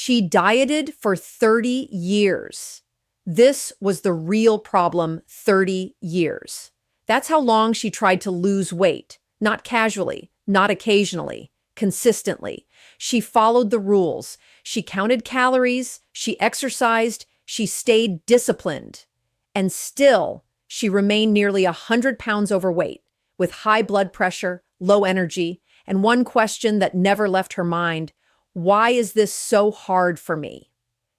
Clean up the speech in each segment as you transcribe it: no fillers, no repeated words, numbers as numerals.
She dieted for 30 years. This was the real problem, 30 years. That's how long she tried to lose weight, not casually, not occasionally, consistently. She followed the rules. She counted calories, she exercised, she stayed disciplined. And still, she remained nearly 100 pounds overweight, with high blood pressure, low energy, and one question that never left her mind: why is this so hard for me?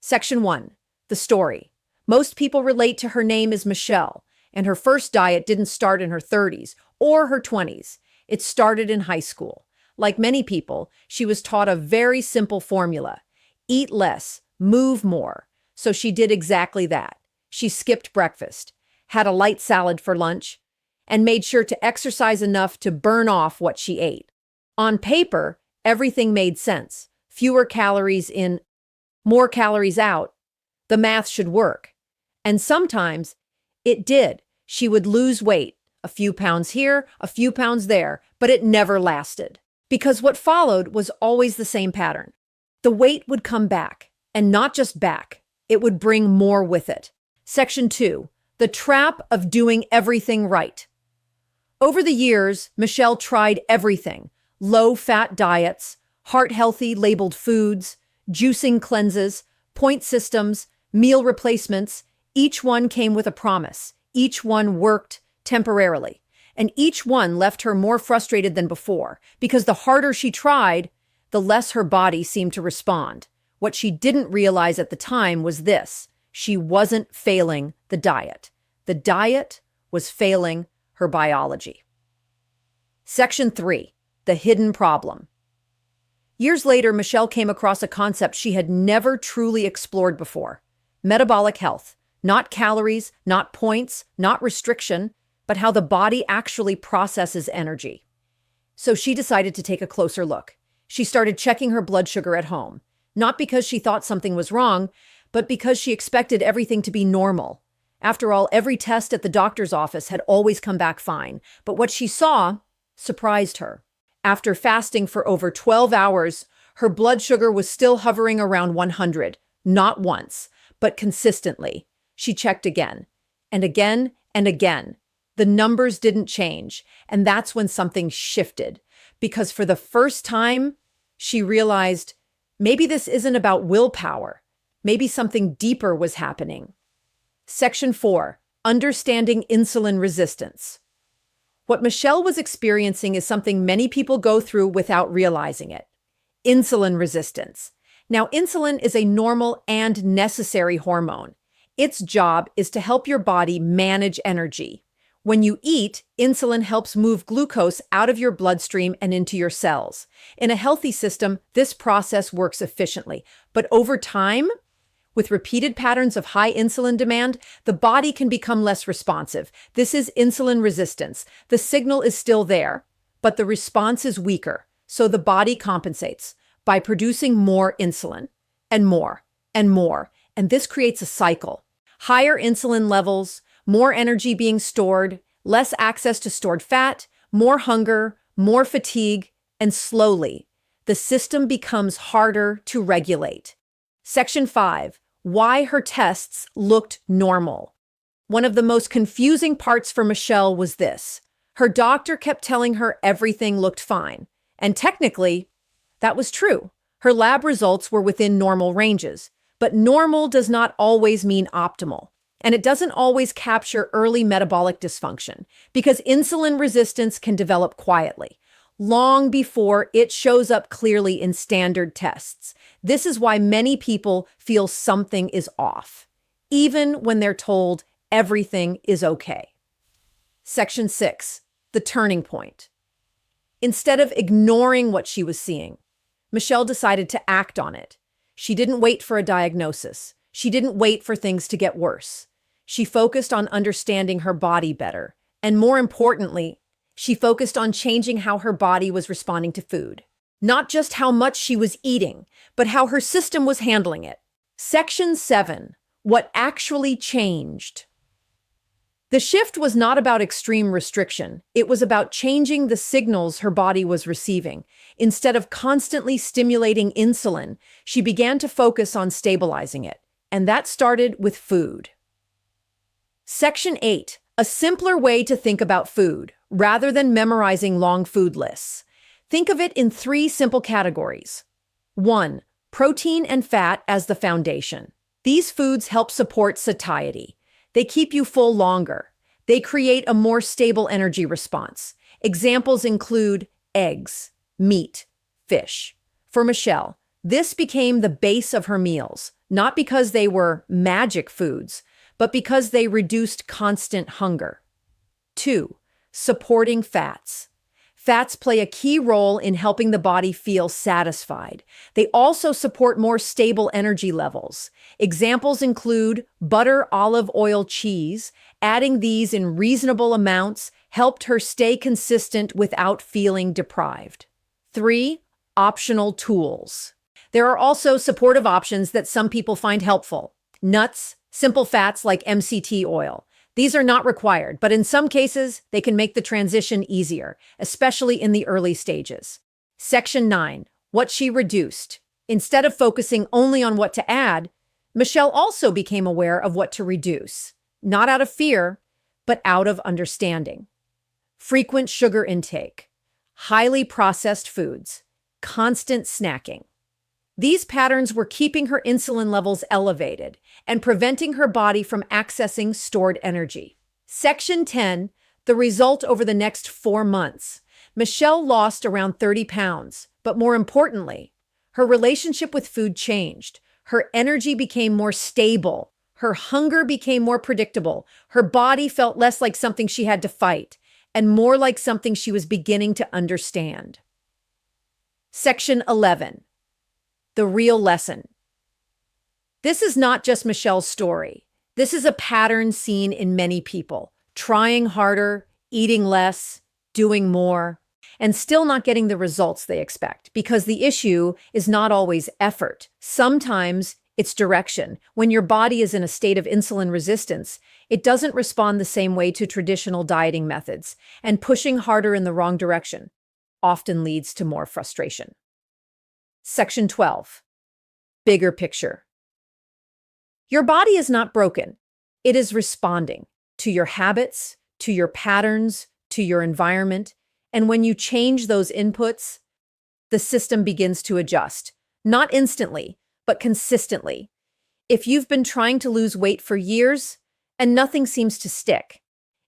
Section 1. The story. Most people relate to her name as Michelle, and her first diet didn't start in her 30s or her 20s. It started in high school. Like many people, she was taught a very simple formula: eat less, move more. So she did exactly that. She skipped breakfast, had a light salad for lunch, and made sure to exercise enough to burn off what she ate. On paper, everything made sense. Fewer calories in, more calories out. The math should work. And sometimes it did. She would lose weight, a few pounds here, a few pounds there, but it never lasted. Because what followed was always the same pattern. The weight would come back, and not just back, it would bring more with it. Section 2. The trap of doing everything right. Over the years, Michelle tried everything: low-fat diets, heart-healthy labeled foods, juicing cleanses, point systems, meal replacements. Each one came with a promise. Each one worked temporarily. And each one left her more frustrated than before, because the harder she tried, the less her body seemed to respond. What she didn't realize at the time was this: she wasn't failing the diet. The diet was failing her biology. Section 3. The hidden problem. Years later, Michelle came across a concept she had never truly explored before: metabolic health. Not calories, not points, not restriction, but how the body actually processes energy. So she decided to take a closer look. She started checking her blood sugar at home, not because she thought something was wrong, but because she expected everything to be normal. After all, every test at the doctor's office had always come back fine, but what she saw surprised her. After fasting for over 12 hours, her blood sugar was still hovering around 100, not once, but consistently. She checked again, and again, and again. The numbers didn't change, and that's when something shifted. Because for the first time, she realized maybe this isn't about willpower. Maybe something deeper was happening. Section 4. Understanding insulin resistance. What Michelle was experiencing is something many people go through without realizing it: insulin resistance. Now, insulin is a normal and necessary hormone. Its job is to help your body manage energy. When you eat, insulin helps move glucose out of your bloodstream and into your cells. In a healthy system, this process works efficiently. But over time, with repeated patterns of high insulin demand, the body can become less responsive. This is insulin resistance. The signal is still there, but the response is weaker. So the body compensates by producing more insulin, and more, and more. And this creates a cycle. Higher insulin levels, more energy being stored, less access to stored fat, more hunger, more fatigue, and slowly, the system becomes harder to regulate. Section 5. Why her tests looked normal. One of the most confusing parts for Michelle was this: her doctor kept telling her everything looked fine. And technically, that was true. Her lab results were within normal ranges. But normal does not always mean optimal. And it doesn't always capture early metabolic dysfunction, because insulin resistance can develop quietly, long before it shows up clearly in standard tests. This is why many people feel something is off, even when they're told everything is okay. Section 6. The turning point. Instead of ignoring what she was seeing, Michelle decided to act on it. She didn't wait for a diagnosis. She didn't wait for things to get worse. She focused on understanding her body better. And more importantly, she focused on changing how her body was responding to food. Not just how much she was eating, but how her system was handling it. Section 7. What actually changed. The shift was not about extreme restriction. It was about changing the signals her body was receiving. Instead of constantly stimulating insulin, she began to focus on stabilizing it. And that started with food. Section 8. A simpler way to think about food, rather than memorizing long food lists. Think of it in 3 simple categories. 1. Protein and fat as the foundation. These foods help support satiety. They keep you full longer. They create a more stable energy response. Examples include eggs, meat, fish. For Michelle, this became the base of her meals, not because they were magic foods, but because they reduced constant hunger. 2. Supporting fats. Fats play a key role in helping the body feel satisfied. They also support more stable energy levels. Examples include butter, olive oil, cheese. Adding these in reasonable amounts helped her stay consistent without feeling deprived. 3. Optional tools. There are also supportive options that some people find helpful. Nuts, simple fats like MCT oil. These are not required, but in some cases, they can make the transition easier, especially in the early stages. Section 9. What she reduced. Instead of focusing only on what to add, Michelle also became aware of what to reduce, not out of fear, but out of understanding. Frequent sugar intake, highly processed foods, constant snacking. These patterns were keeping her insulin levels elevated and preventing her body from accessing stored energy. Section 10, the result over the next 4 months. Michelle lost around 30 pounds, but more importantly, her relationship with food changed. Her energy became more stable. Her hunger became more predictable. Her body felt less like something she had to fight and more like something she was beginning to understand. Section 11. The real lesson. This is not just Michelle's story. This is a pattern seen in many people, trying harder, eating less, doing more, and still not getting the results they expect, because the issue is not always effort. Sometimes it's direction. When your body is in a state of insulin resistance, it doesn't respond the same way to traditional dieting methods, and pushing harder in the wrong direction often leads to more frustration. Section 12. Bigger picture. Your body is not broken. It is responding to your habits, to your patterns, to your environment. And when you change those inputs, the system begins to adjust. Not instantly, but consistently. If you've been trying to lose weight for years and nothing seems to stick,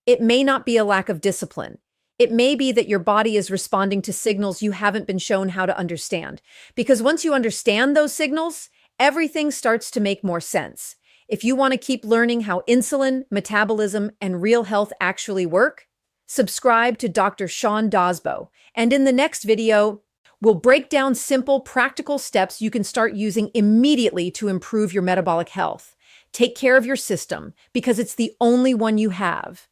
it may not be a lack of discipline. It may be that your body is responding to signals you haven't been shown how to understand. Because once you understand those signals, everything starts to make more sense. If you want to keep learning how insulin, metabolism, and real health actually work, subscribe to Dr. Sean Dozbo. And in the next video, we'll break down simple, practical steps you can start using immediately to improve your metabolic health. Take care of your system because it's the only one you have.